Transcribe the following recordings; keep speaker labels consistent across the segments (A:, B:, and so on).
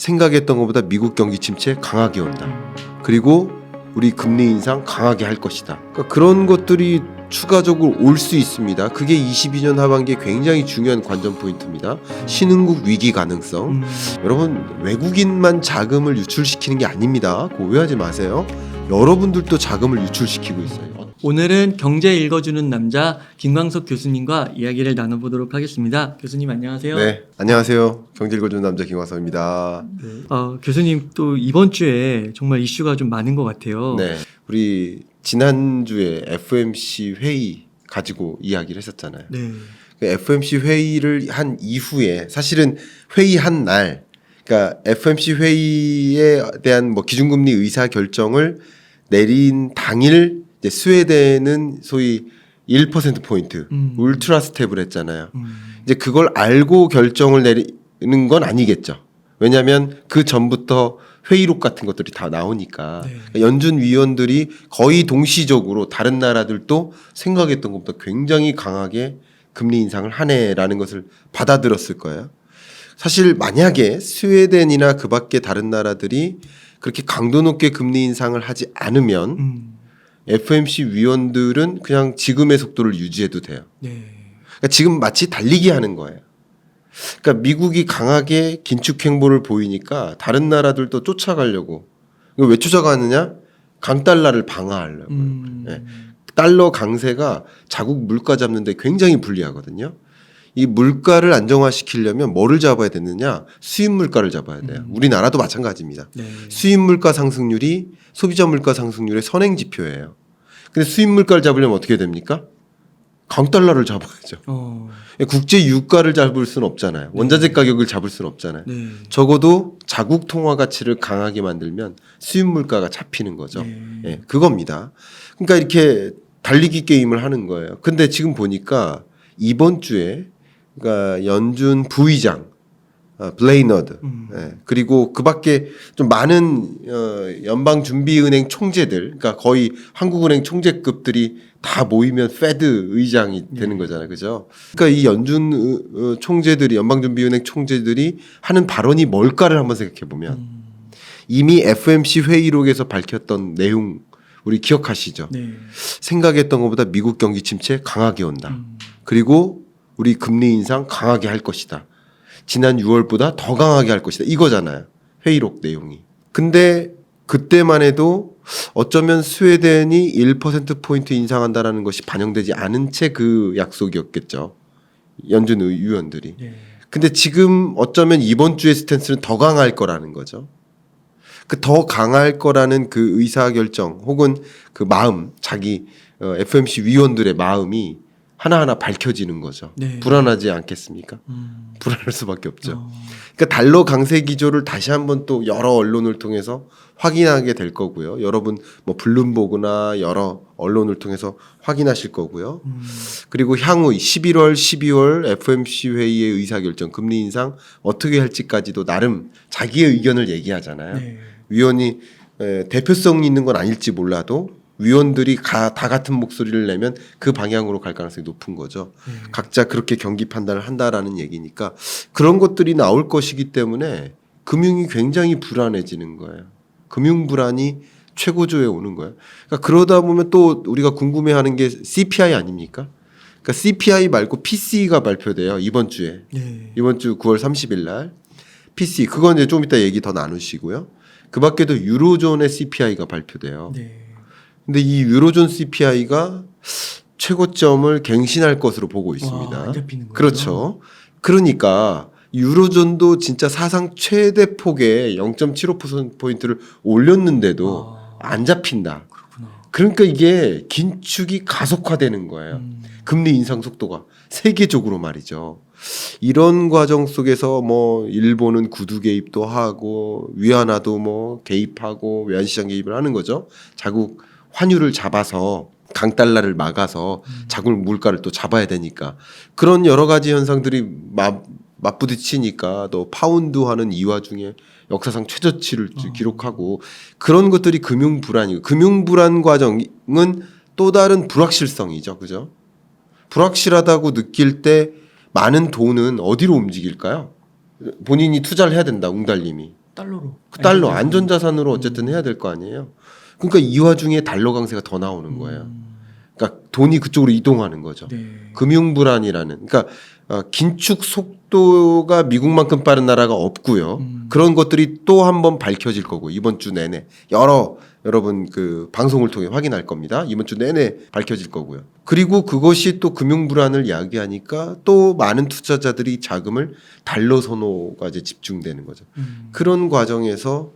A: 생각했던 것보다 미국 경기 침체 강하게 온다. 그리고 우리 금리 인상 강하게 할 것이다. 그러니까 그런 것들이 추가적으로 올 수 있습니다. 그게 22년 하반기에 굉장히 중요한 관전 포인트입니다. 신흥국 위기 가능성. 여러분, 외국인만 자금을 유출시키는 게 아닙니다. 그거 오해하지 마세요. 여러분들도 자금을 유출시키고 있어요.
B: 오늘은 경제 읽어주는 남자 김광석 교수님과 이야기를 나눠보도록 하겠습니다. 교수님 안녕하세요.
A: 네, 안녕하세요. 경제 읽어주는 남자 김광석입니다.
B: 교수님 또 이번 주에 정말 이슈가 좀 많은 것 같아요.
A: 네, 우리 지난주에 FOMC 회의 가지고 이야기를 했었잖아요.
B: 네.
A: 그 FOMC 회의를 한 이후에 사실은 회의한 날, 그러니까 FOMC 회의에 대한 뭐 기준금리 의사 결정을 내린 당일 이제 스웨덴은 소위 1% 포인트 울트라 스텝을 했잖아요. 이제 그걸 알고 결정을 내리는 건 아니겠죠. 왜냐하면 그 전부터 회의록 같은 것들이 다 나오니까
B: 네.
A: 연준 위원들이 거의 동시적으로 다른 나라들도 생각했던 것보다 굉장히 강하게 금리 인상을 하네라는 것을 받아들였을 거예요. 사실 만약에 스웨덴이나 그 밖에 다른 나라들이 그렇게 강도 높게 금리 인상을 하지 않으면 FOMC 위원들은 그냥 지금의 속도를 유지해도 돼요.
B: 네.
A: 그러니까 지금 마치 달리기 하는 거예요. 그러니까 미국이 강하게 긴축 행보를 보이니까 다른 나라들도 쫓아가려고. 왜 쫓아가느냐? 강달러를 방어하려고. 네. 달러 강세가 자국 물가 잡는데 굉장히 불리하거든요. 이 물가를 안정화시키려면 뭐를 잡아야 되느냐? 수입 물가를 잡아야 돼요. 우리나라도 마찬가지입니다.
B: 네.
A: 수입 물가 상승률이 소비자 물가 상승률의 선행 지표예요. 근데 수입 물가를 잡으려면 어떻게 됩니까? 강달러를 잡아야죠. 국제 유가를 잡을 수는 없잖아요. 원자재 가격을 잡을 수는 없잖아요.
B: 네.
A: 적어도 자국 통화 가치를 강하게 만들면 수입 물가가 잡히는 거죠.
B: 네.
A: 예, 그겁니다. 그러니까 이렇게 달리기 게임을 하는 거예요. 근데 지금 보니까 이번 주에 그러니까 연준 부의장 블레이너드 그리고 그밖에 좀 많은 연방준비은행 총재들, 그러니까 거의 한국은행 총재급들이 다 모이면 페드 의장이 되는 거잖아요, 그죠? 그러니까 이 연준 총재들이, 연방준비은행 총재들이 하는 발언이 뭘까를 한번 생각해 보면 이미 FOMC 회의록에서 밝혔던 내용 우리 기억하시죠?
B: 네.
A: 생각했던 것보다 미국 경기 침체 강하게 온다. 그리고 우리 금리 인상 강하게 할 것이다. 지난 6월보다 더 강하게 할 것이다. 이거잖아요. 회의록 내용이. 근데 그때만 해도 어쩌면 스웨덴이 1%포인트 인상한다라는 것이 반영되지 않은 채 그 약속이었겠죠. 연준 위원들이.
B: 네.
A: 근데 지금 어쩌면 이번 주의 스탠스는 더 강할 거라는 거죠. 그 더 강할 거라는 그 의사결정 혹은 그 마음, 자기 FOMC 위원들의 마음이 하나하나 밝혀지는 거죠.
B: 네.
A: 불안하지 않겠습니까? 불안할 수밖에 없죠. 그러니까 달러 강세 기조를 다시 한번 또 여러 언론을 통해서 확인하게 될 거고요. 여러분 뭐 블룸버그나 여러 언론을 통해서 확인하실 거고요. 그리고 향후 11월, 12월 FOMC 회의의 의사결정, 금리 인상 어떻게 할지까지도 나름 자기의 의견을 얘기하잖아요.
B: 네.
A: 위원이 대표성이 있는 건 아닐지 몰라도 위원들이 다 같은 목소리를 내면 그 방향으로 갈 가능성이 높은 거죠. 각자 그렇게 경기 판단을 한다라는 얘기니까 그런 것들이 나올 것이기 때문에 금융이 굉장히 불안해지는 거예요. 금융 불안이 최고조에 오는 거예요. 그러니까 그러다 보면 또 우리가 궁금해하는 게 CPI 아닙니까? 그러니까 CPI 말고 PCE가 발표돼요. 이번 주에.
B: 네.
A: 이번 주 9월 30일 날 PCE 그건 이제 좀 이따 얘기 더 나누시고요. 그 밖에도 유로존의 CPI가 발표돼요.
B: 네.
A: 근데 이 유로존 CPI가 최고점을 갱신할 것으로 보고 있습니다.
B: 안 잡히는 거죠?
A: 그렇죠. 그러니까 유로존도 진짜 사상 최대 폭의 0.75%포인트를 올렸는데도 안 잡힌다.
B: 그렇구나.
A: 그러니까 이게 긴축이 가속화되는 거예요. 금리 인상 속도가 세계적으로 말이죠. 이런 과정 속에서 뭐 일본은 구두 개입도 하고 위안화도 뭐 개입하고 외환시장 개입을 하는 거죠. 자국 환율을 잡아서 강달러를 막아서 자국 물가를 또 잡아야 되니까 그런 여러 가지 현상들이 맞부딪히니까 또 파운드화는 이 와중에 역사상 최저치를 기록하고 그런 것들이 금융 불안이고 금융 불안 과정은 또 다른 불확실성이죠, 그죠? 불확실하다고 느낄 때 많은 돈은 어디로 움직일까요? 본인이 투자를 해야 된다, 웅달님이.
B: 달러로.
A: 그 달러 안전자산으로 어쨌든 해야 될 거 아니에요. 그러니까 이 와중에 달러 강세가 더 나오는 거예요. 그러니까 돈이 그쪽으로 이동하는 거죠.
B: 네.
A: 금융 불안이라는. 그러니까 긴축 속도가 미국만큼 빠른 나라가 없고요. 그런 것들이 또 한 번 밝혀질 거고 이번 주 내내 여러분 그 방송을 통해 확인할 겁니다. 이번 주 내내 밝혀질 거고요. 그리고 그것이 또 금융 불안을 야기하니까 또 많은 투자자들이 자금을 달러 선호가 이제 집중되는 거죠. 그런 과정에서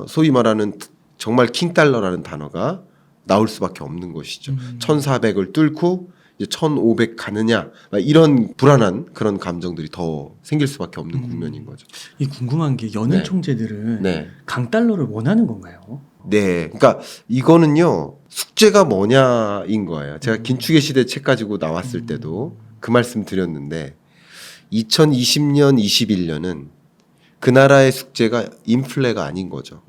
A: 소위 말하는 정말 킹달러라는 단어가 나올 수밖에 없는 것이죠. 1,400을 뚫고 이제 1,500 가느냐 이런 불안한 그런 감정들이 더 생길 수밖에 없는 국면인 거죠.
B: 이 궁금한 게 연일
A: 네.
B: 총재들은
A: 네.
B: 강달러를 원하는 건가요?
A: 네. 그러니까 이거는요. 숙제가 뭐냐인 거예요. 제가 긴축의 시대 책 가지고 나왔을 때도 그 말씀 드렸는데 2020년, 21년은 그 나라의 숙제가 인플레가 아닌 거죠.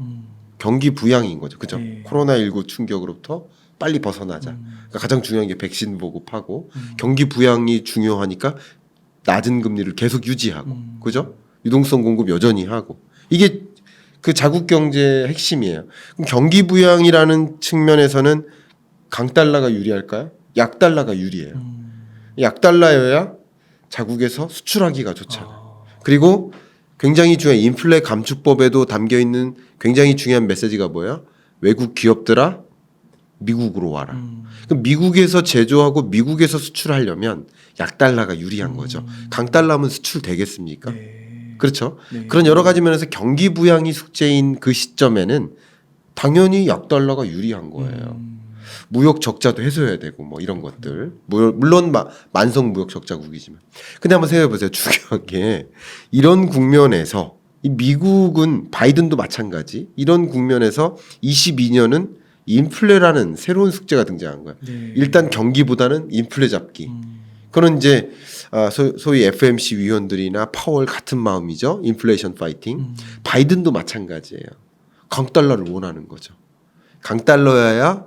A: 경기 부양인 거죠. 그죠?
B: 네.
A: 코로나19 충격으로부터 빨리 벗어나자. 그러니까 가장 중요한 게 백신 보급하고 경기 부양이 중요하니까 낮은 금리를 계속 유지하고. 그죠? 유동성 공급 여전히 하고. 이게 그 자국 경제의 핵심이에요. 그럼 경기 부양이라는 측면에서는 강달러가 유리할까요? 약달러가 유리해요. 약달러여야 자국에서 수출하기가 좋잖아요. 그리고 굉장히 중요한 인플레 감축법에도 담겨 있는 굉장히 중요한 메시지가 뭐예요? 외국 기업들아 미국으로 와라. 그럼 미국에서 제조하고 미국에서 수출하려면 약달러가 유리한 거죠. 강달러면 수출 되겠습니까?
B: 네.
A: 그렇죠.
B: 네.
A: 그런 여러 가지 면에서 경기 부양이 숙제인 그 시점에는 당연히 약달러가 유리한 거예요. 무역 적자도 해소해야 되고 뭐 이런 것들. 물론 만성 무역 적자국이지만. 근데 한번 생각해 보세요. 중요한 게 이런 국면에서 이 미국은 바이든도 마찬가지. 이런 국면에서 22년은 인플레라는 새로운 숙제가 등장한 거예요.
B: 네.
A: 일단 경기보다는 인플레 잡기. 그런 이제 소위 FMC 위원들이나 파월 같은 마음이죠. 인플레이션 파이팅. 바이든도 마찬가지예요. 강달러를 원하는 거죠. 강달러여야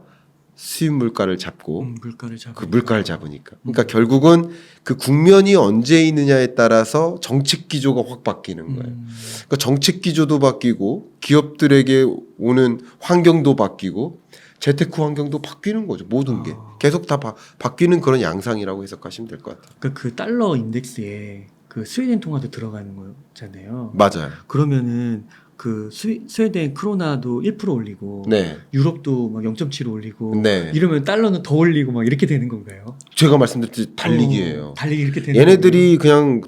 A: 수입 물가를 잡고
B: 물가를 잡으니까.
A: 그 물가를 잡으니까. 그러니까 결국은 그 국면이 언제 있느냐에 따라서 정책 기조가 확 바뀌는 거예요. 그러니까 정책 기조도 바뀌고 기업들에게 오는 환경도 바뀌고 재테크 환경도 바뀌는 거죠. 모든 게 계속 다 바뀌는 그런 양상이라고 해석하시면 될 것 같아요.
B: 그러니까 그 달러 인덱스에 그 스웨덴 통화도 들어가는 거잖아요.
A: 맞아요.
B: 그러면은 그 스웨덴 크로나도 1% 올리고
A: 네.
B: 유럽도 막 0.7 올리고
A: 네.
B: 이러면 달러는 더 올리고 막 이렇게 되는 건가요?
A: 제가 말씀드렸듯이 달리기예요.
B: 달리기 이렇게 되는
A: 얘네들이 그냥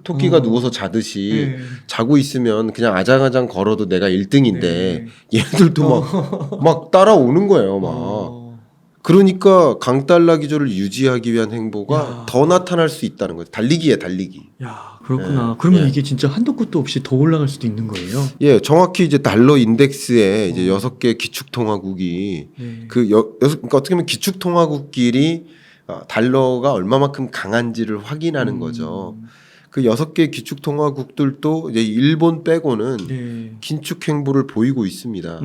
A: 토끼가 누워서 자듯이
B: 네.
A: 자고 있으면 그냥 아장아장 걸어도 내가 1등인데
B: 네.
A: 얘네들도 막 따라오는 거예요. 막. 그러니까 강달러 기조를 유지하기 위한 행보가
B: 야.
A: 더 나타날 수 있다는 거죠. 달리기에 달리기.
B: 야 그렇구나.
A: 네.
B: 그러면
A: 네.
B: 이게 진짜 한도 끝도 없이 더 올라갈 수도 있는 거예요?
A: 예, 정확히 이제 달러 인덱스에 이제 6개 기축통화국이
B: 네.
A: 그러니까 어떻게 보면 기축통화국끼리 달러가 얼마만큼 강한지를 확인하는 거죠. 그 6개 기축통화국들도 이제 일본 빼고는
B: 네.
A: 긴축 행보를 보이고 있습니다.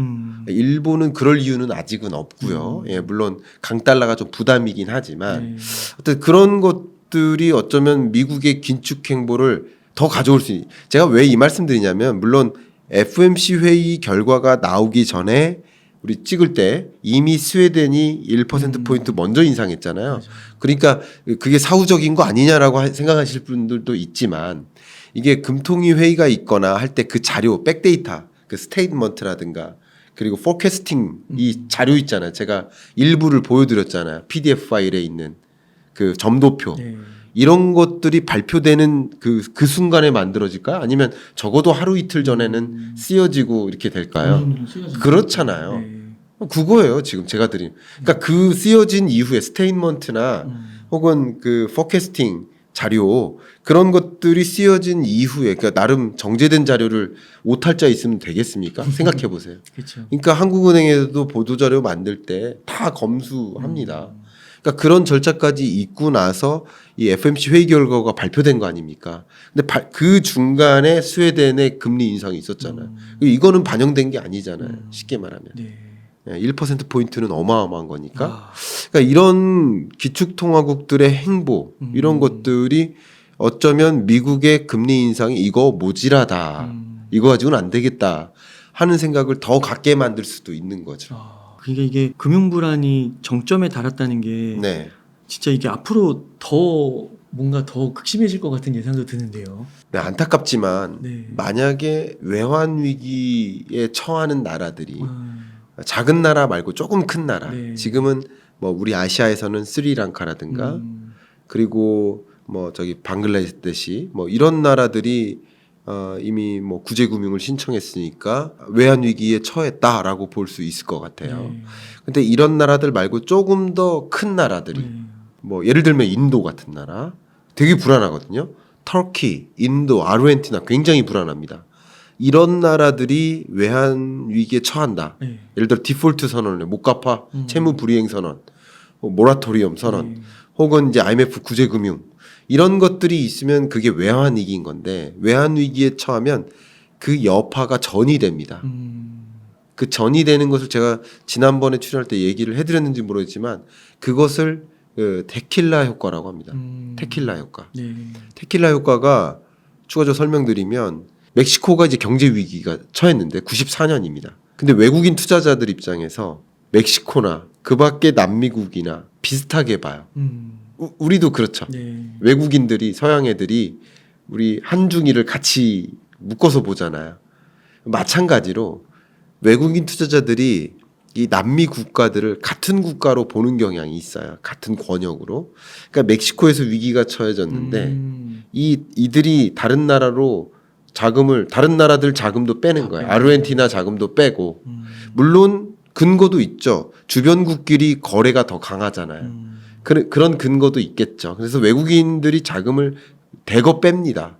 A: 일본은 그럴 이유는 아직은 없고요. 예, 물론 강달러가 좀 부담이긴 하지만
B: 네.
A: 어떤 그런 것들이 어쩌면 미국의 긴축 행보를 더 가져올 수 있는. 제가 왜 이 말씀드리냐면 물론 FMC 회의 결과가 나오기 전에 우리 찍을 때 이미 스웨덴이 1%포인트 먼저 인상했잖아요.
B: 맞아.
A: 그러니까 그게 사후적인 거 아니냐라고 생각하실 분들도 있지만 이게 금통위 회의가 있거나 할 때 그 자료, 백데이터, 그 스테이트먼트라든가 그리고 포캐스팅 이 자료 있잖아요. 제가 일부를 보여드렸잖아요. PDF 파일에 있는 그 점도표.
B: 네.
A: 이런 것들이 발표되는 그 순간에 만들어질까요? 아니면 적어도 하루 이틀 전에는 쓰여지고 이렇게 될까요? 그렇잖아요.
B: 네.
A: 그거예요. 지금 제가 드린. 그러니까 그 쓰여진 이후에 스테인먼트나 혹은 그 포캐스팅 자료 그런 것들이 쓰여진 이후에 그러니까 나름 정제된 자료를 오탈자 있으면 되겠습니까? 생각해 보세요.
B: 그렇죠.
A: 그러니까 한국은행에서도 보도 자료 만들 때 다 검수합니다. 그러니까 그런 절차까지 있고 나서 이 FMC 회의 결과가 발표된 거 아닙니까? 근데 그 중간에 스웨덴의 금리 인상이 있었잖아요. 이거는 반영된 게 아니잖아요. 쉽게 말하면.
B: 네.
A: 1%포인트는 어마어마한 거니까. 그러니까 이런 기축통화국들의 행보 이런 것들이 어쩌면 미국의 금리 인상이 이거 모질하다. 이거 가지고는 안 되겠다 하는 생각을 더 갖게 만들 수도 있는 거죠.
B: 그러니까 이게 금융 불안이 정점에 달았다는 게
A: 네.
B: 진짜 이게 앞으로 더 뭔가 더 극심해질 것 같은 예상도 드는데요.
A: 네, 안타깝지만
B: 네.
A: 만약에 외환 위기에 처하는 나라들이
B: 아,
A: 작은 나라 말고 조금 큰 나라,
B: 네.
A: 지금은 뭐 우리 아시아에서는 스리랑카라든가 그리고 뭐 저기 방글라데시 뭐 이런 나라들이 이미 뭐 구제금융을 신청했으니까 외환 위기에 처했다라고 볼 수 있을 것 같아요.
B: 네.
A: 근데 이런 나라들 말고 조금 더 큰 나라들이
B: 네.
A: 뭐 예를 들면 인도 같은 나라 되게 불안하거든요. 터키, 인도, 아르헨티나 굉장히 불안합니다. 이런 나라들이 외환 위기에 처한다.
B: 네.
A: 예를 들어 디폴트 선언을 못 갚아 채무 불이행 선언, 모라토리엄 선언,
B: 네.
A: 혹은 이제 IMF 구제금융 이런 것들이 있으면 그게 외환 위기인 건데 외환 위기에 처하면 그 여파가 전이 됩니다. 그 전이 되는 것을 제가 지난번에 출연할 때 얘기를 해드렸는지 모르겠지만 그것을 테킬라 효과라고 합니다. 테킬라 효과.
B: 네.
A: 테킬라 효과가 추가적으로 설명드리면 멕시코가 이제 경제 위기가 처했는데 94년입니다. 근데 외국인 투자자들 입장에서 멕시코나 그 밖의 남미국이나 비슷하게 봐요. 우리도 그렇죠.
B: 네.
A: 외국인들이 서양 애들이 우리 한중일을 같이 묶어서 보잖아요. 마찬가지로 외국인 투자자들이 이 남미 국가들을 같은 국가로 보는 경향이 있어요. 같은 권역으로. 그러니까 멕시코에서 위기가 처해졌는데 이들이 다른 나라로 자금을 다른 나라들 자금도 빼는 거예요. 아르헨티나 자금도 빼고 물론 근거도 있죠. 주변국끼리 거래가 더 강하잖아요. 그런 근거도 있겠죠. 그래서 외국인들이 자금을 대거 뺍니다.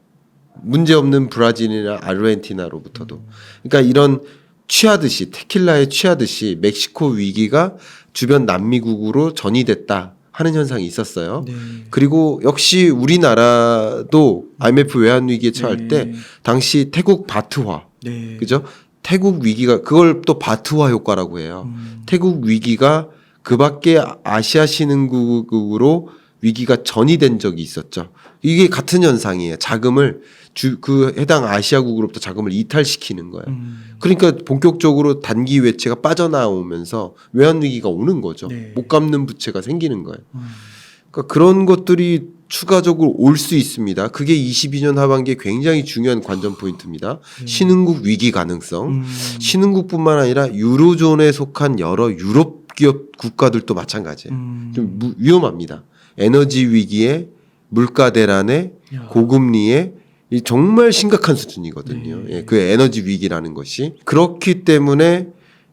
A: 문제 없는 브라질이나 아르헨티나로부터도. 그러니까 이런 취하듯이 테킬라에 취하듯이 멕시코 위기가 주변 남미국으로 전이됐다 하는 현상이 있었어요.
B: 네.
A: 그리고 역시 우리나라도 IMF 외환 위기에 처할 때 당시 태국 바트화,
B: 네.
A: 그죠? 태국 위기가 그걸 또 바트화 효과라고 해요. 태국 위기가 그밖에 아시아 신흥국으로 위기가 전이된 적이 있었죠. 이게 같은 현상이에요. 자금을 그 해당 아시아국으로부터 자금을 이탈시키는 거예요. 그러니까 본격적으로 단기 외채가 빠져나오면서 외환 위기가 오는 거죠.
B: 네.
A: 못 갚는 부채가 생기는 거예요. 그러니까 그런 것들이 추가적으로 올 수 있습니다. 그게 22년 하반기에 굉장히 중요한 관전 포인트입니다. 신흥국 위기 가능성. 신흥국뿐만 아니라 유로존에 속한 여러 유럽 기업 국가들도 마찬가지예요. 좀 위험합니다. 에너지 위기에 물가 대란에
B: 야.
A: 고금리에 이 정말 심각한 수준이거든요.
B: 네.
A: 예, 그 에너지 위기라는 것이 그렇기 때문에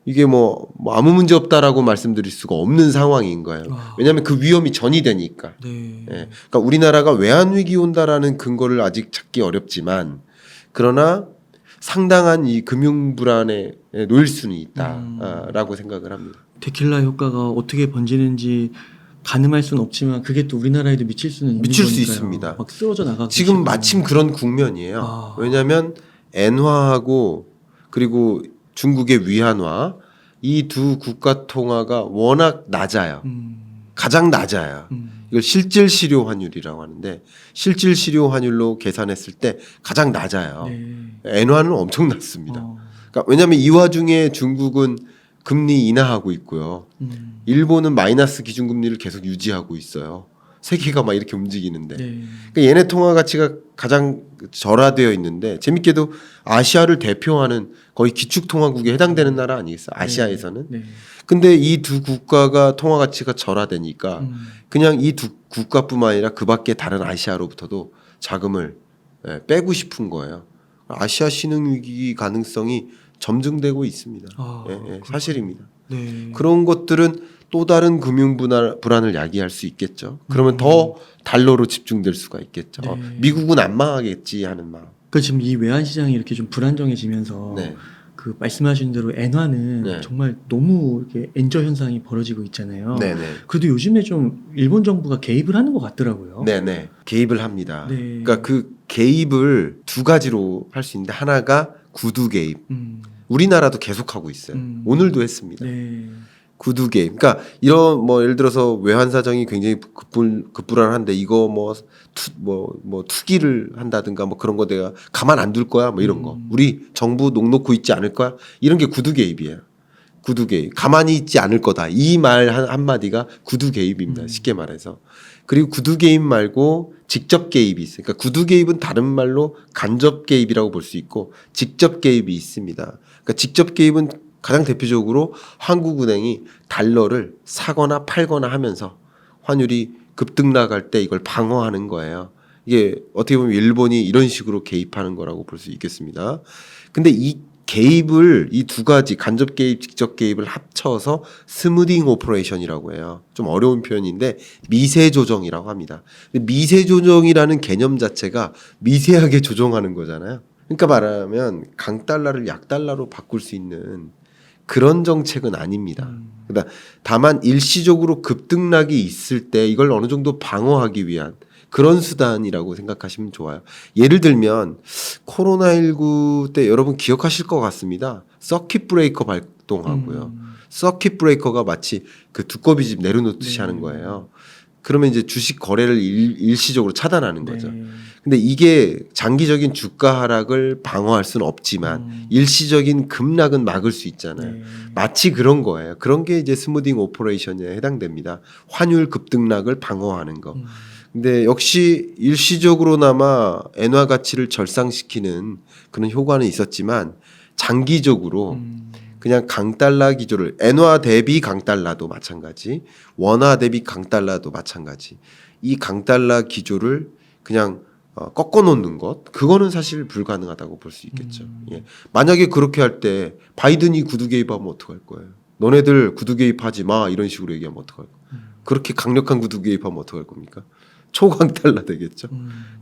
A: 이게 뭐 아무 문제 없다라고 말씀드릴 수가 없는 상황인 거예요. 왜냐하면 그 위험이 전이 되니까.
B: 네.
A: 예, 그러니까 우리나라가 외환 위기 온다라는 근거를 아직 찾기 어렵지만 그러나 상당한 이 금융 불안에 놓일 수는 있다라고 생각을 합니다.
B: 테킬라 효과가 어떻게 번지는지 가늠할 수는 없지만 그게 또 우리나라에도 미칠 수는 있는
A: 미칠 수
B: 거니까요.
A: 있습니다.
B: 막 쓰러져 나가고
A: 지금
B: 싶고.
A: 마침 그런 국면이에요.
B: 아.
A: 왜냐하면 엔화하고 그리고 중국의 위안화 이 두 국가 통화가 워낙 낮아요. 가장 낮아요. 이걸 실질 실효 환율이라고 하는데 실질 실효 환율로 계산했을 때 가장 낮아요.
B: 네.
A: 엔화는 엄청 낮습니다.
B: 어.
A: 그러니까 왜냐하면 이 와중에 중국은 금리 인하하고 있고요. 일본은 마이너스 기준금리를 계속 유지하고 있어요. 세계가 막 이렇게 움직이는데.
B: 네.
A: 그러니까 얘네 통화 가치가 가장 절하되어 있는데 재밌게도 아시아를 대표하는 거의 기축 통화국에 해당되는 나라 아니겠어요? 아시아에서는.
B: 네.
A: 근데 이 두 국가가 통화 가치가 절하되니까 그냥 이 두 국가뿐만 아니라 그 밖에 다른 아시아로부터도 자금을 빼고 싶은 거예요. 아시아 신흥 위기 가능성이 점증되고 있습니다.
B: 아,
A: 사실입니다.
B: 네.
A: 그런 것들은 또 다른 금융 불안을 야기할 수 있겠죠. 그러면 더 달러로 집중될 수가 있겠죠.
B: 네.
A: 미국은 안 망하겠지 하는 마음.
B: 그 지금 이 외환 시장이 이렇게 좀 불안정해지면서
A: 네.
B: 그 말씀하신 대로 엔화는
A: 네.
B: 정말 너무 이렇게 엔저 현상이 벌어지고 있잖아요.
A: 네네.
B: 그래도 요즘에 좀 일본 정부가 개입을 하는 것 같더라고요.
A: 네네. 개입을 합니다.
B: 네.
A: 그러니까 그 개입을 두 가지로 할 수 있는데 하나가 구두 개입. 우리나라도 계속하고 있어요. 오늘도 했습니다.
B: 네.
A: 구두 개입. 그러니까 이런 뭐 예를 들어서 외환 사정이 굉장히 급불안한데 이거 뭐 투기를 한다든가 뭐 그런 거 내가 가만 안 둘 거야 뭐 이런 거. 우리 정부 녹놓고 있지 않을 거야. 이런 게 구두 개입이에요. 구두 개입. 가만히 있지 않을 거다. 이 말 한마디가 구두 개입입니다. 쉽게 말해서. 그리고 구두 개입 말고 직접 개입이 있어요. 그러니까 구두 개입은 다른 말로 간접 개입이라고 볼 수 있고 직접 개입이 있습니다. 그러니까 직접 개입은 가장 대표적으로 한국은행이 달러를 사거나 팔거나 하면서 환율이 급등나갈 때 이걸 방어하는 거예요. 이게 어떻게 보면 일본이 이런 식으로 개입하는 거라고 볼 수 있겠습니다. 근데 이 개입을 이 두 가지 간접 개입, 직접 개입을 합쳐서 스무딩 오퍼레이션이라고 해요. 좀 어려운 표현인데 미세 조정이라고 합니다. 근데 미세 조정이라는 개념 자체가 미세하게 조정하는 거잖아요. 그러니까 말하면 강달러를 약달러로 바꿀 수 있는 그런 정책은 아닙니다. 그러니까 다만 일시적으로 급등락이 있을 때 이걸 어느 정도 방어하기 위한 그런 수단이라고 생각하시면 좋아요. 예를 들면 코로나19 때 여러분 기억하실 것 같습니다. 서킷 브레이커 발동하고요. 서킷 브레이커가 마치 그 두꺼비 집 내려놓듯이 하는 거예요. 그러면 이제 주식 거래를 일시적으로 차단하는 거죠. 근데 이게 장기적인 주가 하락을 방어할 수는 없지만 일시적인 급락은 막을 수 있잖아요. 마치 그런 거예요. 그런 게 이제 스무딩 오퍼레이션에 해당됩니다. 환율 급등락을 방어하는 거. 근데 역시 일시적으로나마 엔화 가치를 절상시키는 그런 효과는 있었지만 장기적으로 그냥 강달러 기조를 엔화 대비 강달러도 마찬가지, 원화 대비 강달러도 마찬가지. 이 강달러 기조를 그냥 꺾어 놓는 것, 그거는 사실 불가능하다고 볼 수 있겠죠. 예. 만약에 그렇게 할 때 바이든이 구두 개입하면 어떡할 거예요? 너네들 구두 개입하지 마 이런 식으로 얘기하면 어떡할 거예요? 그렇게 강력한 구두 개입하면 어떡할 겁니까? 초강달러 되겠죠.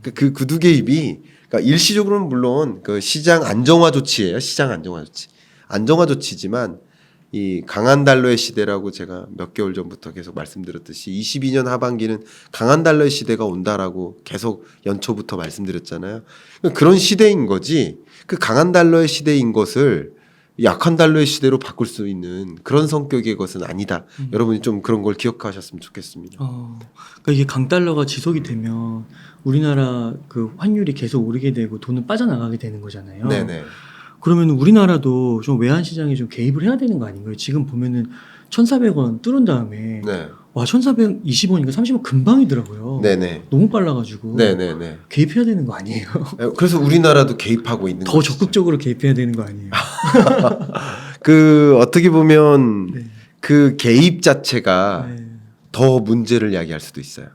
A: 그 구두 개입이 그러니까 일시적으로는 물론 그 시장 안정화 조치예요. 시장 안정화 조치. 안정화 조치지만 이 강한 달러의 시대라고 제가 몇 개월 전부터 계속 말씀드렸듯이 22년 하반기는 강한 달러의 시대가 온다라고 계속 연초부터 말씀드렸잖아요. 그런 시대인 거지 그 강한 달러의 시대인 것을 약한 달러의 시대로 바꿀 수 있는 그런 성격의 것은 아니다. 여러분이 좀 그런 걸 기억하셨으면 좋겠습니다.
B: 그러니까 이게 강달러가 지속이 되면 우리나라 그 환율이 계속 오르게 되고 돈은 빠져나가게 되는 거잖아요.
A: 네네.
B: 그러면 우리나라도 좀 외환 시장에 좀 개입을 해야 되는 거 아닌가요? 지금 보면은 1,400원 뚫은 다음에
A: 네.
B: 와 1,420원인가 30원 금방이더라고요.
A: 네네.
B: 너무 빨라가지고
A: 네네네.
B: 개입해야 되는 거 아니에요?
A: 그래서 우리나라도 개입하고 있는
B: 더
A: 것이죠.
B: 적극적으로 개입해야 되는 거 아니에요?
A: 그 어떻게 보면
B: 네.
A: 그 개입 자체가
B: 네.
A: 더 문제를 야기할 수도 있어요.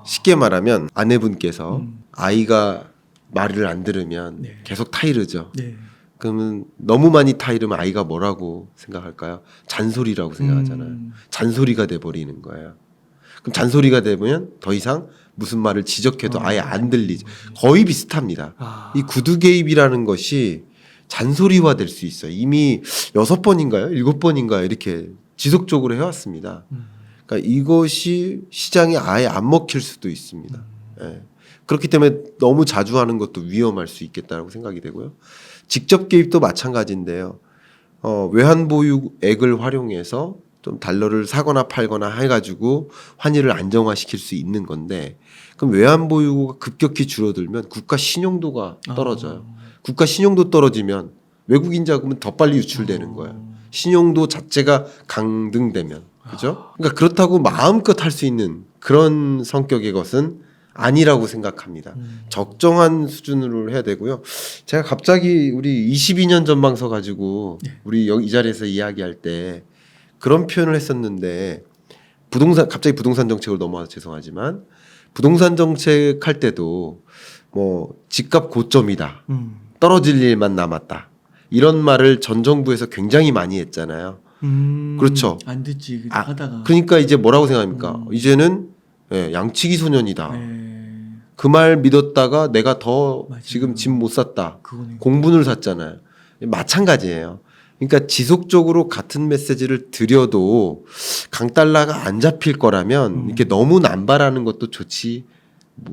A: 쉽게 말하면 아내분께서 아이가 말을 안 들으면
B: 네.
A: 계속 타이르죠.
B: 네.
A: 그러면 너무 많이 타이르면 아이가 뭐라고 생각할까요? 잔소리라고 생각하잖아요. 잔소리가 돼버리는 거예요. 그럼 잔소리가 되면 더 이상 무슨 말을 지적해도 아예 안 들리죠. 거의 비슷합니다. 이 구두 개입이라는 것이 잔소리화 될 수 있어요. 이미 6번인가요? 7번인가요? 이렇게 지속적으로 해왔습니다. 그러니까 이것이 시장에 아예 안 먹힐 수도 있습니다. 예. 그렇기 때문에 너무 자주 하는 것도 위험할 수 있겠다고 생각이 되고요. 직접 개입도 마찬가지인데요. 외환 보유액을 활용해서 좀 달러를 사거나 팔거나 해가지고 환율을 안정화시킬 수 있는 건데 그럼 외환 보유가 급격히 줄어들면 국가 신용도가 떨어져요. 국가 신용도 떨어지면 외국인 자금은 더 빨리 유출되는 거예요. 신용도 자체가 강등되면 그죠? 그러니까 그렇다고 마음껏 할 수 있는 그런 성격의 것은 아니라고 생각합니다. 적정한 수준으로 해야 되고요. 제가 갑자기 우리 22년 전망서 가지고 우리 여기 이 자리에서 이야기할 때 그런 표현을 했었는데 갑자기 부동산 정책으로 넘어와서 죄송하지만 부동산 정책 할 때도 뭐 집값 고점이다. 떨어질 일만 남았다. 이런 말을 전 정부에서 굉장히 많이 했잖아요. 그렇죠.
B: 안 듣지 하다가.
A: 그러니까 이제 뭐라고 생각합니까? 이제는 양치기 소년이다.
B: 네.
A: 그 말 믿었다가 내가 더
B: 맞아요.
A: 지금 집 못 샀다.
B: 그거는
A: 공분을 샀잖아요. 마찬가지예요. 그러니까 지속적으로 같은 메시지를 드려도 강달러가 안 잡힐 거라면 이렇게 너무 남발하는 것도 좋지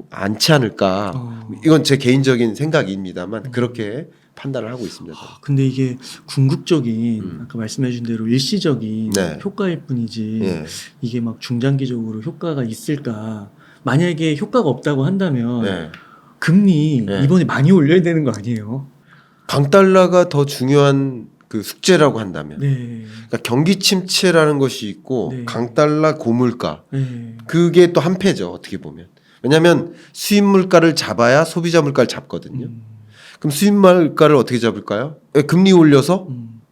A: 않지 않을까. 이건 제 개인적인 생각입니다만 그렇게 판단을 하고 있습니다. 저는.
B: 근데 이게 궁극적인 아까 말씀해주신 대로 일시적인
A: 네.
B: 효과일 뿐이지
A: 예.
B: 이게 막 중장기적으로 효과가 있을까? 만약에 효과가 없다고 한다면
A: 예.
B: 금리
A: 네.
B: 이번에 많이 올려야 되는 거 아니에요?
A: 강달러가 더 중요한 그 숙제라고 한다면,
B: 네.
A: 그러니까 경기 침체라는 것이 있고
B: 네.
A: 강달러 고물가,
B: 네.
A: 그게 또 한패죠. 어떻게 보면. 왜냐하면 수입 물가를 잡아야 소비자 물가를 잡거든요. 그럼 수입 물가를 어떻게 잡을까요? 금리 올려서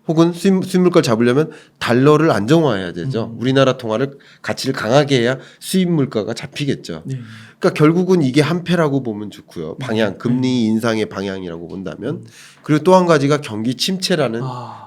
A: 혹은 수입 물가를 잡으려면 달러를 안정화해야 되죠. 우리나라 통화를 가치를 강하게 해야 수입 물가가 잡히겠죠.
B: 네.
A: 그러니까 결국은 이게 한패라고 보면 좋고요. 방향, 금리 인상의 방향이라고 본다면. 그리고 또 한 가지가 경기 침체라는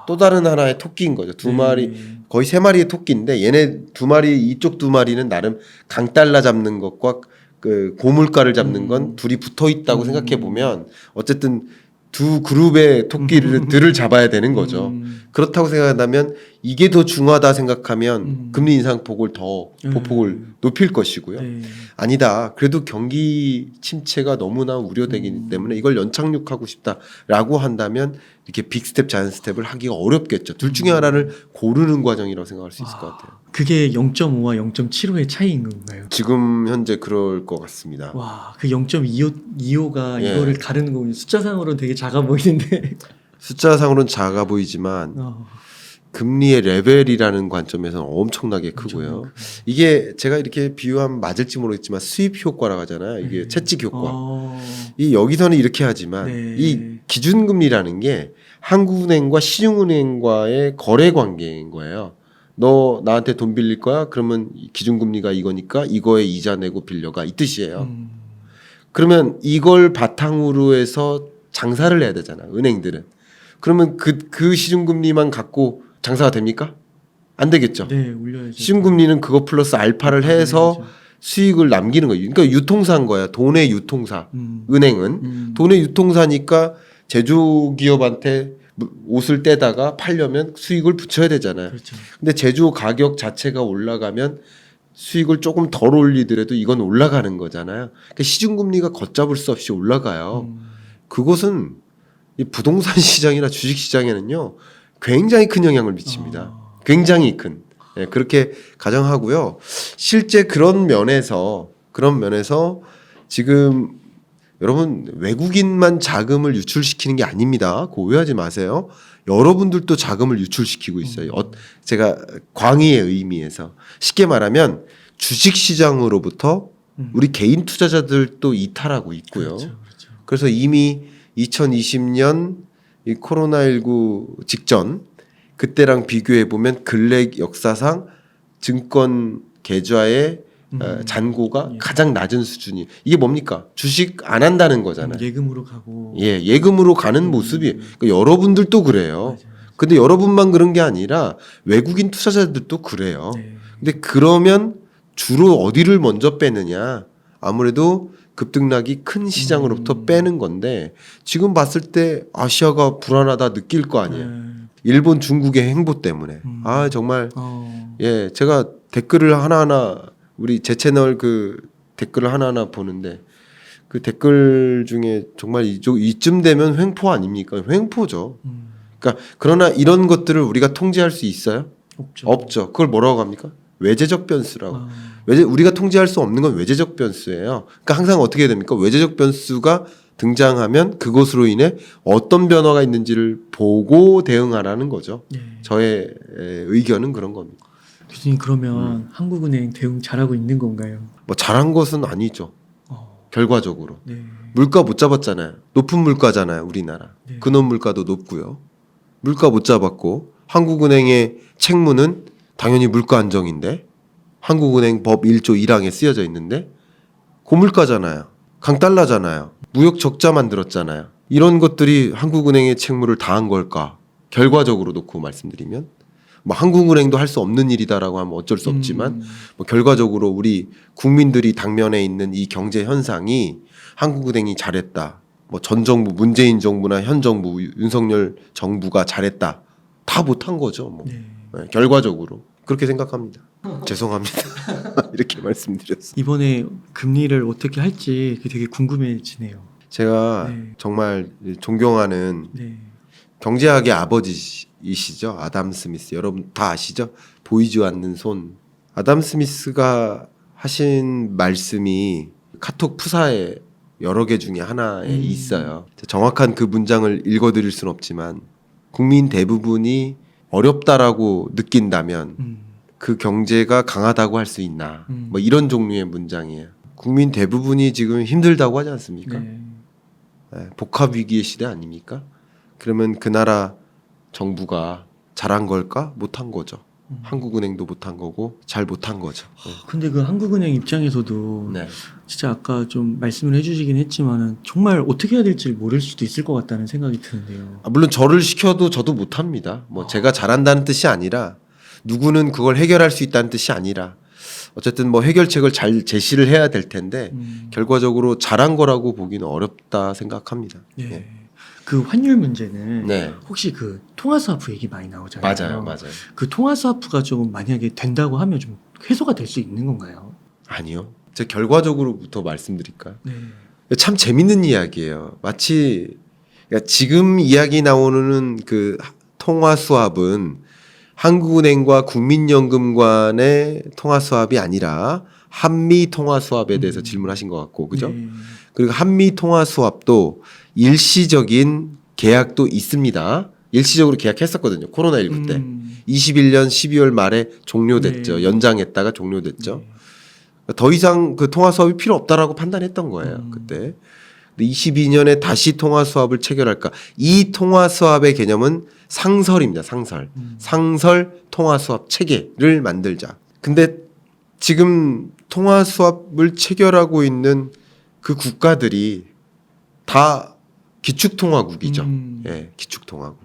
A: 또 다른 하나의 토끼인 거죠. 두 마리, 거의 세 마리의 토끼인데 얘네 두 마리, 이쪽 두 마리는 나름 강달러 잡는 것과 그 고물가를 잡는 건 둘이 붙어 있다고 생각해 보면 어쨌든 두 그룹의 토끼들을 잡아야 되는 거죠. 그렇다고 생각한다면 이게 더 중요하다 생각하면 금리 인상 폭을 더 보폭을 높일 것이고요.
B: 네.
A: 아니다. 그래도 경기 침체가 너무나 우려되기 때문에 이걸 연착륙하고 싶다라고 한다면 이렇게 빅스텝, 자이언트 스텝을 하기가 어렵겠죠. 둘 중에 하나를 고르는 과정이라고 생각할 수 있을 것 같아요.
B: 그게 0.5와 0.75의 차이인 건가요?
A: 지금 현재 그럴 것 같습니다.
B: 와, 그 0.25가
A: 예.
B: 이거를 가르는 거군요. 숫자상으로 되게 작아 보이는데.
A: 숫자상으로는 작아 보이지만 금리의 레벨이라는 관점에서는 엄청나게 크고요. 이게 제가 이렇게 비유하면 맞을지 모르겠지만 수입 효과라고 하잖아요. 이게 채찍 효과. 이 여기서는 이렇게 하지만
B: 네.
A: 이 기준금리라는 게 한국은행과 시중은행과의 거래 관계인 거예요. 너 나한테 돈 빌릴 거야? 그러면 기준금리가 이거니까 이거에 이자 내고 빌려가 이 뜻이에요. 그러면 이걸 바탕으로 해서 장사를 해야 되잖아. 은행들은. 그러면 그 시중금리만 갖고 장사가 됩니까? 안 되겠죠.
B: 네, 올려야죠.
A: 시중금리는 그거 플러스 알파를 해서 수익을 남기는 거예요. 그러니까 유통사인 거야. 돈의 유통사. 은행은 돈의 유통사니까 제조기업한테 옷을 떼다가 팔려면 수익을 붙여야 되잖아요.
B: 그렇죠.
A: 근데 제조 가격 자체가 올라가면 수익을 조금 덜 올리더라도 이건 올라가는 거잖아요. 그러니까 시중금리가 걷잡을 수 없이 올라가요. 그것은 이 부동산 시장이나 주식 시장에는요 굉장히 큰 영향을 미칩니다. 굉장히 큰. 예, 그렇게 가정하고요. 실제 그런 면에서 지금 여러분 외국인만 자금을 유출시키는 게 아닙니다. 그거 오해하지 마세요. 여러분들도 자금을 유출시키고 있어요. 제가 광의의 의미에서 쉽게 말하면 주식 시장으로부터 우리 개인 투자자들도 이탈하고 있고요.
B: 그렇죠, 그렇죠.
A: 그래서 이미 2020년 이 코로나19 직전 그때랑 비교해 보면 근래 역사상 증권 계좌의 잔고가 가장 낮은 수준이 이게 뭡니까? 주식 안 한다는 거잖아요.
B: 예금으로 가고.
A: 예, 예금으로 가는 모습이 그러니까 여러분들도 그래요.
B: 맞아요.
A: 근데 여러분만 그런 게 아니라 외국인 투자자들도 그래요.
B: 네.
A: 근데 그러면 주로 어디를 먼저 빼느냐? 아무래도 급등락이 큰 시장으로부터 빼는 건데 지금 봤을 때 아시아가 불안하다 느낄 거 아니에요. 일본, 중국의 행보 때문에. 아 정말 예, 제가 댓글을 하나하나 우리 제 채널 그 댓글을 하나하나 보는데 그 댓글 중에 정말 이쯤 되면 횡포 아닙니까? 횡포죠. 그러니까 그러나 이런 것들을 우리가 통제할 수 있어요? 없죠. 그걸 뭐라고 합니까? 외재적 변수라고. 우리가 통제할 수 없는 건 외재적 변수예요. 그러니까 항상 어떻게 됩니까? 외재적 변수가 등장하면 그것으로 인해 어떤 변화가 있는지를 보고 대응하라는 거죠.
B: 네.
A: 저의 의견은 그런 겁니다.
B: 교수님 그러면 한국은행 대응 잘하고 있는 건가요?
A: 뭐 잘한 것은 아니죠. 결과적으로.
B: 네.
A: 물가 못 잡았잖아요. 높은 물가잖아요. 우리나라.
B: 네.
A: 근원 물가도 높고요. 물가 못 잡았고 한국은행의 책무는 당연히 물가 안정인데 한국은행 법 1조 1항에 쓰여져 있는데 고물가잖아요. 강달러잖아요. 무역 적자 만들었잖아요. 이런 것들이 한국은행의 책무를 다한 걸까? 결과적으로 놓고 말씀드리면 뭐 한국은행도 할 수 없는 일이다라고 하면 어쩔 수 없지만 뭐 결과적으로 우리 국민들이 당면에 있는 이 경제 현상이 한국은행이 잘했다. 뭐 전 정부 문재인 정부나 현 정부 윤석열 정부가 잘했다. 다 못한 거죠. 뭐.
B: 네.
A: 네, 결과적으로 그렇게 생각합니다. 죄송합니다. 이렇게 말씀드렸어요.
B: 이번에 금리를 어떻게 할지 되게 궁금해지네요.
A: 제가
B: 네.
A: 정말 존경하는
B: 네.
A: 경제학의 아버지이시죠. 아담 스미스. 여러분 다 아시죠? 보이지 않는 손. 아담 스미스가 하신 말씀이 카톡 푸사에 여러 개 중에 하나에 있어요. 정확한 그 문장을 읽어드릴 수는 없지만 국민 대부분이 어렵다라고 느낀다면 그 경제가 강하다고 할 수 있나 뭐 이런 종류의 문장이에요. 국민 대부분이 지금 힘들다고 하지 않습니까?
B: 네.
A: 네, 복합 위기의 시대 아닙니까? 그러면 그 나라 정부가 잘한 걸까? 못한 거죠. 한국은행도 못한 거고 잘 못한 거죠.
B: 근데 그 한국은행 입장에서도
A: 네.
B: 진짜 아까 좀 말씀을 해주시긴 했지만은 정말 어떻게 해야 될지 모를 수도 있을 것 같다는 생각이 드는데요.
A: 물론 저를 시켜도 저도 못합니다. 뭐 제가 잘한다는 뜻이 아니라 누구는 그걸 해결할 수 있다는 뜻이 아니라 어쨌든 뭐 해결책을 잘 제시를 해야 될 텐데 결과적으로 잘한 거라고 보기는 어렵다 생각합니다.
B: 네.
A: 예.
B: 그 환율 문제는
A: 네.
B: 혹시 그 통화스와프 얘기 많이 나오잖아요.
A: 맞아요.
B: 그 통화스와프가 좀 만약에 된다고 하면 좀 해소가 될 수 있는 건가요?
A: 아니요. 제가 결과적으로부터 말씀드릴까요?
B: 네.
A: 참 재밌는 이야기예요. 마치 그러니까 지금 이야기 나오는 그 통화 수합은 한국은행과 국민연금 간의 통화 수합이 아니라 한미 통화 수합에 대해서 질문하신 것 같고, 그죠?
B: 네.
A: 그리고 한미 통화 수합도 일시적인 계약도 있습니다. 일시적으로 계약했었거든요. 코로나19 때. 21년 12월 말에 종료됐죠.
B: 네.
A: 연장했다가 종료됐죠.
B: 네.
A: 더 이상 그 통화 수합이 필요 없다라고 판단했던 거예요. 그때. 근데 22년에 다시 통화 수합을 체결할까? 이 통화 수합의 개념은 상설입니다. 상설. 상설 통화 수합 체계를 만들자. 근데 지금 통화 수합을 체결하고 있는 그 국가들이 다 기축통화국이죠. 예, 기축통화국.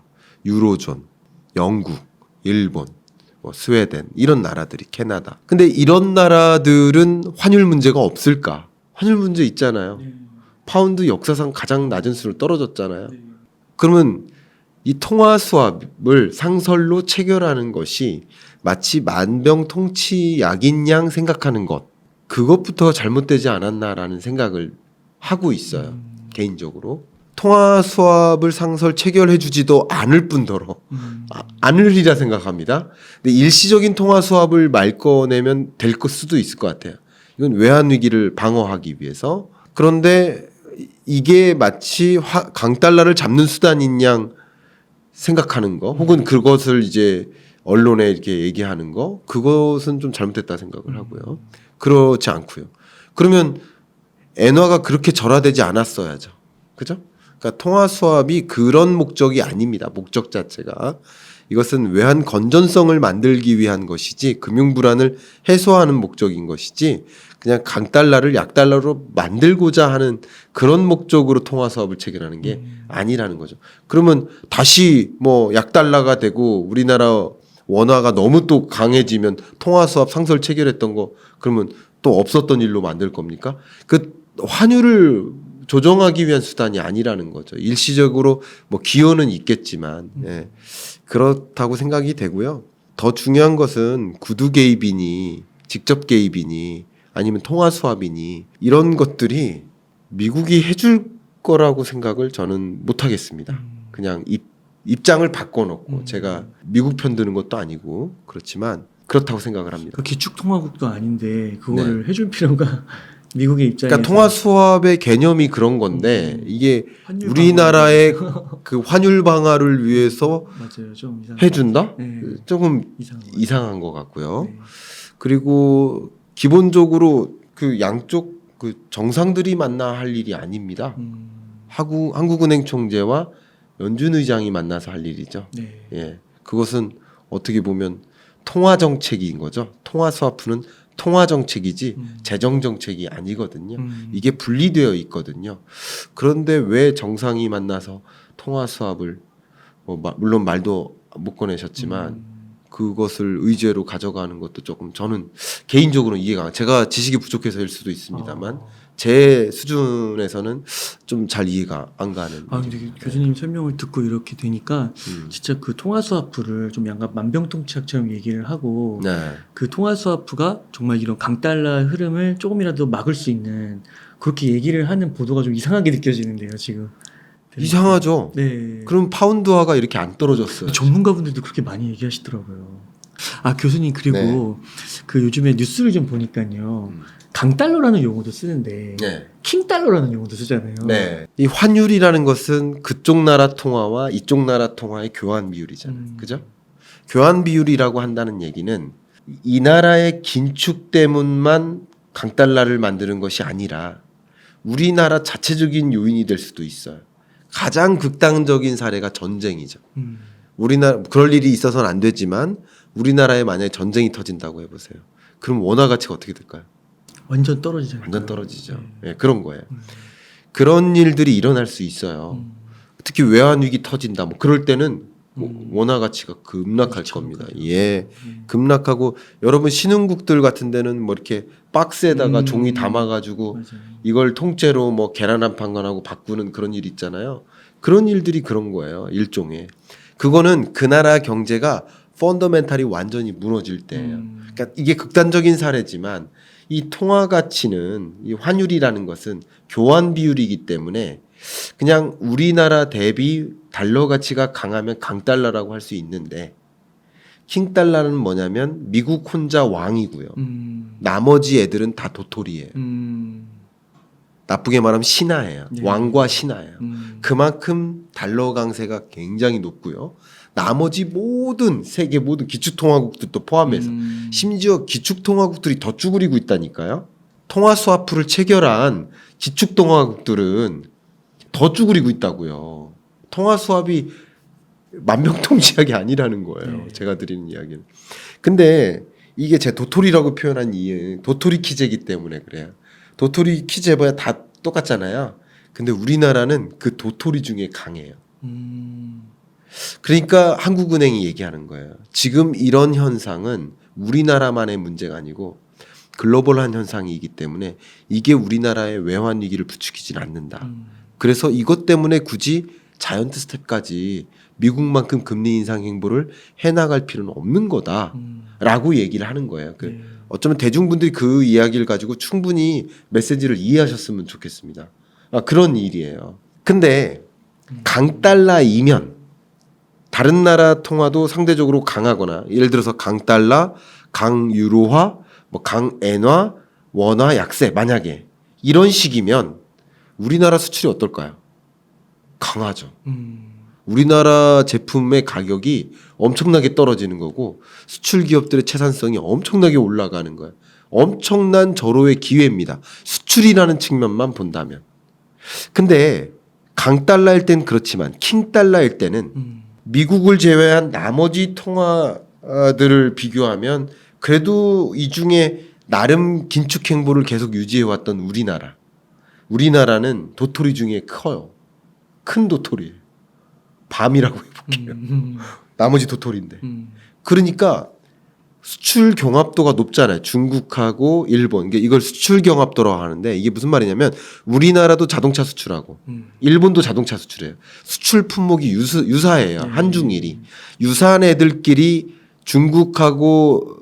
A: 유로존, 영국, 일본, 뭐 스웨덴 이런 나라들이 캐나다. 근데 이런 나라들은 환율 문제가 없을까? 환율 문제 있잖아요.
B: 네.
A: 파운드 역사상 가장 낮은 수를 떨어졌잖아요.
B: 네.
A: 그러면 이 통화 수합을 상설로 체결하는 것이 마치 만병통치약인 양 생각하는 것, 그것부터 잘못되지 않았나라는 생각을 하고 있어요. 개인적으로. 통화 수합을 상설 체결해 주지도 않을 뿐더러 않으리라 생각합니다. 근데 일시적인 통화 수합을 말 꺼내면 될 수도 있을 것 같아요. 이건 외환 위기를 방어하기 위해서. 그런데 이게 마치 강달러를 잡는 수단인 양 생각하는 거, 혹은 그것을 이제 언론에 이렇게 얘기하는 거, 그것은 좀 잘못됐다 생각을 하고요. 그렇지 않고요. 그러면 엔화가 그렇게 절하되지 않았어야죠. 그죠? 그러니까 통화 수합이 그런 목적이 아닙니다. 목적 자체가. 이것은 외환 건전성을 만들기 위한 것이지 금융 불안을 해소하는 목적인 것이지 그냥 강달러를 약달러로 만들고자 하는 그런 목적으로 통화 수합을 체결하는 게 아니라는 거죠. 그러면 다시 뭐 약달러가 되고 우리나라 원화가 너무 또 강해지면 통화 수합 상설 체결했던 거 그러면 또 없었던 일로 만들 겁니까? 그 환율을 조정하기 위한 수단이 아니라는 거죠. 일시적으로 뭐 기여는 있겠지만 예. 그렇다고 생각이 되고요. 더 중요한 것은 구두 개입이니 직접 개입이니 아니면 통화 수합이니 이런 것들이 미국이 해줄 거라고 생각을 저는 못 하겠습니다. 그냥 입장을 바꿔놓고 제가 미국 편 드는 것도 아니고 그렇지만 그렇다고 생각을 합니다.
B: 그 기축통화국도 아닌데 그거를 해줄 필요가 미국의 입장에서
A: 그러니까 통화 수합의 개념이 그런 건데 이게
B: 환율
A: 우리나라의 그 환율 방어를 위해서
B: 맞아요, 좀
A: 해준다?
B: 네.
A: 조금
B: 이상한 것
A: 이상한 것 같고요.
B: 네.
A: 그리고 기본적으로 그 양쪽 그 정상들이 만나 할 일이 아닙니다. 한국은행 총재와 연준 의장이 만나서 할 일이죠.
B: 네.
A: 예, 그것은 어떻게 보면 통화 정책인 거죠. 통화 스와프는 통화 정책이지 재정 정책이 아니거든요. 이게 분리되어 있거든요. 그런데 왜 정상이 만나서 통화 수합을 물론 말도 못 꺼내셨지만 그것을 의제로 가져가는 것도 조금 저는 개인적으로 이해가 제가 지식이 부족해서일 수도 있습니다만 제 수준에서는 좀 잘 이해가 안 가는.
B: 아 근데 교수님 설명을 듣고 이렇게 되니까 진짜 그 통화스와프를 좀 약간 만병통치약처럼 얘기를 하고
A: 네.
B: 그 통화스와프가 정말 이런 강달러 흐름을 조금이라도 막을 수 있는 그렇게 얘기를 하는 보도가 좀 이상하게 느껴지는데요 지금.
A: 이상하죠.
B: 네.
A: 그럼 파운드화가 이렇게 안 떨어졌어요.
B: 전문가분들도 그렇게 많이 얘기하시더라고요. 아 교수님 그리고 그 요즘에 뉴스를 좀 보니까요 강달러라는 용어도 쓰는데
A: 네.
B: 킹달러라는 용어도 쓰잖아요.
A: 네. 이 환율이라는 것은 그쪽 나라 통화와 이쪽 나라 통화의 교환 비율이잖아요. 그죠? 교환 비율이라고 한다는 얘기는 이 나라의 긴축 때문만 강달러를 만드는 것이 아니라 우리나라 자체적인 요인이 될 수도 있어요. 가장 극단적인 사례가 전쟁이죠. 우리나라 그럴 일이 있어서는 안 되지만 우리나라에 만약에 전쟁이 터진다고 해보세요. 그럼 원화 가치가 어떻게 될까요?
B: 완전 떨어지잖아요.
A: 완전 떨어지죠. 네, 그런 거예요. 그런 일들이 일어날 수 있어요. 특히 외환 위기 터진다. 뭐 그럴 때는 원화 가치가 급락할 겁니다. 예, 급락하고 여러분 신흥국들 같은 데는 뭐 이렇게 박스에다가 종이 담아가지고
B: 맞아요.
A: 이걸 통째로 뭐 계란 한 판관하고 바꾸는 그런 일 있잖아요. 그런 일들이 그런 거예요. 일종의. 그거는 그 나라 경제가 펀더멘탈이 완전히 무너질 때예요. 그러니까 이게 극단적인 사례지만 이 통화 가치는 이 환율이라는 것은 교환 비율이기 때문에 그냥 우리나라 대비 달러 가치가 강하면 강달러라고 할 수 있는데 킹달러는 뭐냐면 미국 혼자 왕이고요. 나머지 애들은 다 도토리예요. 나쁘게 말하면 신하예요.
B: 네.
A: 왕과 신하예요. 그만큼 달러 강세가 굉장히 높고요. 나머지 모든 세계 모든 기축통화국들도 포함해서 심지어 기축통화국들이 더 쭈그리고 있다니까요. 통화스와프를 체결한 기축통화국들은 더 쭈그리고 있다고요. 통화스왑이 만병통치약이 아니라는 거예요.
B: 네.
A: 제가 드리는 이야기는. 근데 이게 제 도토리라고 표현한 이유, 도토리 키제기 때문에 그래요. 도토리 키제봐야 다 똑같잖아요. 근데 우리나라는 그 도토리 중에 강해요. 그러니까 한국은행이 얘기하는 거예요. 지금 이런 현상은 우리나라만의 문제가 아니고 글로벌한 현상이기 때문에 이게 우리나라의 외환 위기를 부추기진 않는다. 그래서 이것 때문에 굳이 자이언트 스텝까지 미국만큼 금리 인상 행보를 해나갈 필요는 없는 거다라고 얘기를 하는 거예요.
B: 네.
A: 어쩌면 대중분들이 그 이야기를 가지고 충분히 메시지를 이해하셨으면 좋겠습니다. 그런 일이에요. 근데 강달러이면 다른 나라 통화도 상대적으로 강하거나 예를 들어서 강달러, 강유로화, 뭐 강엔화, 원화 약세 만약에 이런 식이면 우리나라 수출이 어떨까요? 강하죠. 우리나라 제품의 가격이 엄청나게 떨어지는 거고 수출 기업들의 채산성이 엄청나게 올라가는 거예요. 엄청난 절호의 기회입니다. 수출이라는 측면만 본다면. 근데 강달러일 땐 그렇지만 킹달러일 때는 미국을 제외한 나머지 통화들을 비교하면 그래도 이 중에 나름 긴축 행보를 계속 유지해왔던 우리나라는 도토리 중에 커요. 큰 도토리예요. 밤이라고 해볼게요. 나머지 도토리인데. 그러니까 수출 경합도가 높잖아요. 중국하고 일본. 이걸 수출 경합도라고 하는데 이게 무슨 말이냐면 우리나라도 자동차 수출하고 일본도 자동차 수출해요. 수출 품목이 유사해요. 한중일이. 유사한 애들끼리 중국하고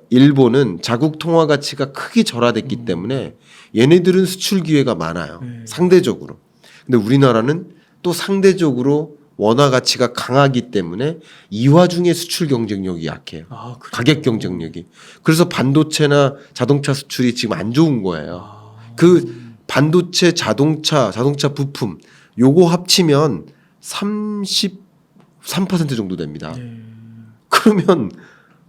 A: 일본은 자국 통화 가치가 크게 절하됐기 때문에 얘네들은 수출 기회가 많아요. 상대적으로. 근데 우리나라는 또 상대적으로 원화 가치가 강하기 때문에 이 와중에 수출 경쟁력이 약해요. 가격 경쟁력이. 그래서 반도체나 자동차 수출이 지금 안 좋은 거예요. 그 반도체, 자동차 부품 요거 합치면 33% 정도 됩니다. 그러면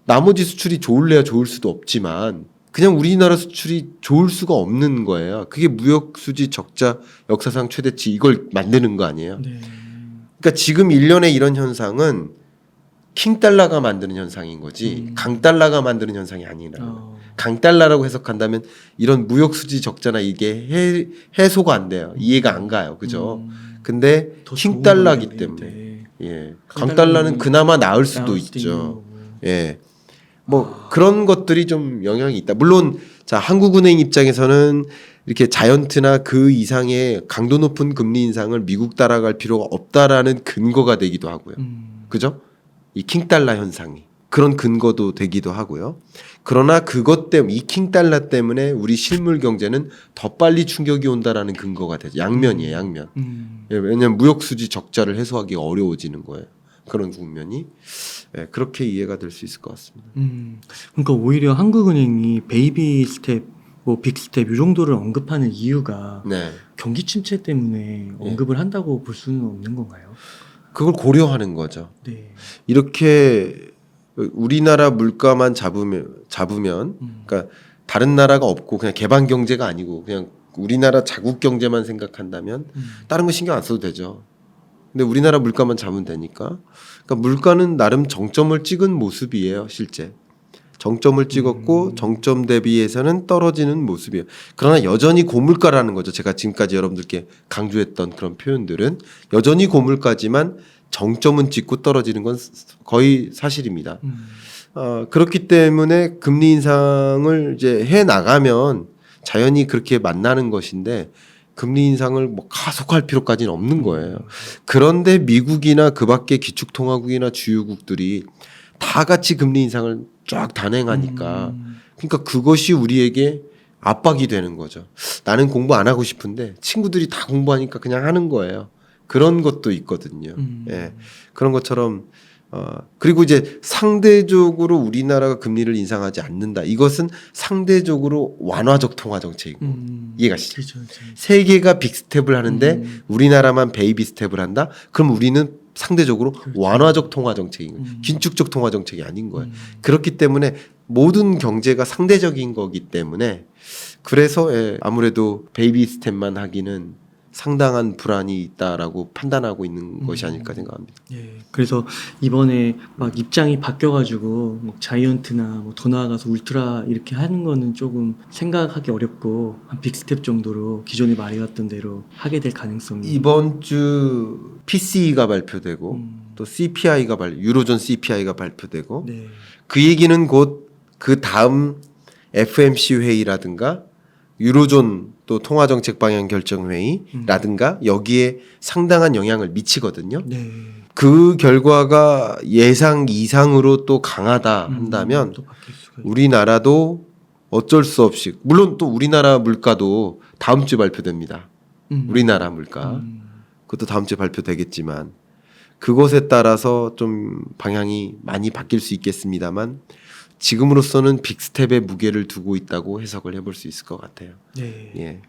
A: 나머지 수출이 좋을래야 좋을 수도 없지만 그냥 우리나라 수출이 좋을 수가 없는 거예요. 그게 무역 수지 적자 역사상 최대치 이걸 만드는 거 아니에요. 그러니까 지금 일련의 이런 현상은 킹달러가 만드는 현상인 거지 강달러가 만드는 현상이 아니라 강달러라고 해석한다면 이런 무역 수지 적자나 이게 해소가 안 돼요. 이해가 안 가요. 그죠? 근데 킹달러기 때문에 예. 강달러는 그나마 나을 수도 있죠. 예. 뭐 그런 것들이 좀 영향이 있다. 물론 자, 한국은행 입장에서는 이렇게 자이언트나 그 이상의 강도 높은 금리 인상을 미국 따라갈 필요가 없다라는 근거가 되기도 하고요. 그죠? 이 킹달러 현상이 그런 근거도 되기도 하고요. 그러나 그것 때문에 이 킹달러 때문에 우리 실물 경제는 더 빨리 충격이 온다라는 근거가 되죠. 양면이에요, 양면. 예, 왜냐하면 무역 수지 적자를 해소하기가 어려워지는 거예요. 그런 국면이 예, 그렇게 이해가 될 수 있을 것 같습니다.
B: 그러니까 오히려 한국은행이 베이비 스텝, 뭐 빅스텝 이 정도를 언급하는 이유가
A: 네,
B: 경기 침체 때문에 언급을 한다고 볼 수는 없는 건가요?
A: 그걸 고려하는 거죠.
B: 네.
A: 이렇게 우리나라 물가만 잡으면 그러니까 다른 나라가 없고 그냥 개방 경제가 아니고 그냥 우리나라 자국 경제만 생각한다면 다른 거 신경 안 써도 되죠. 근데 우리나라 물가만 잡으면 되니까. 그러니까 물가는 나름 정점을 찍은 모습이에요, 실제. 정점을 찍었고 정점 대비해서는 떨어지는 모습이에요. 그러나 여전히 고물가라는 거죠. 제가 지금까지 여러분들께 강조했던 그런 표현들은 여전히 고물가지만 정점은 찍고 떨어지는 건 거의 사실입니다. 그렇기 때문에 금리 인상을 이제 해 나가면 자연히 그렇게 만나는 것인데 금리 인상을 뭐 가속할 필요까지는 없는 거예요. 그런데 미국이나 그밖에 기축통화국이나 주요국들이 다 같이 금리 인상을 쫙 단행하니까 그러니까 그것이 우리에게 압박이 되는 거죠. 나는 공부 안 하고 싶은데 친구들이 다 공부하니까 그냥 하는 거예요. 그런 것도 있거든요. 예. 그런 것처럼 그리고 이제 상대적으로 우리나라가 금리를 인상하지 않는다. 이것은 상대적으로 완화적 통화 정책이고 이해가시죠?
B: 그렇죠, 그렇죠.
A: 세계가 빅스텝을 하는데 우리나라만 베이비 스텝을 한다. 그럼 우리는 상대적으로 완화적 통화 정책인 거예요. 긴축적 통화 정책이 아닌 거예요. 그렇기 때문에 모든 경제가 상대적인 거기 때문에 그래서 예, 아무래도 베이비 스텝만 하기는 상당한 불안이 있다라고 판단하고 있는 것이 아닐까 생각합니다.
B: 예. 그래서 이번에 막 입장이 바뀌어가지고 뭐 자이언트나 뭐 더 나아가서 울트라 이렇게 하는 거는 조금 생각하기 어렵고 한 빅스텝 정도로 기존에 말해왔던 대로 하게 될 가능성이
A: 이번 주 PCE가 발표되고 또 CPI가 유로존 CPI가 발표되고
B: 네.
A: 그 얘기는 곧 그 다음 FMC 회의라든가 유로존 또 통화정책 방향 결정 회의라든가 여기에 상당한 영향을 미치거든요.
B: 네.
A: 그 결과가 예상 이상으로 또 강하다 한다면
B: 또 바뀔 수가 있-
A: 우리나라도 어쩔 수 없이 물론 또 우리나라 물가도 다음 주에 발표됩니다. 우리나라 물가 그것도 다음 주에 발표되겠지만 그것에 따라서 좀 방향이 많이 바뀔 수 있겠습니다만 지금으로서는 빅스텝의 무게를 두고 있다고 해석을 해볼 수 있을 것 같아요.
B: 네.
A: 예.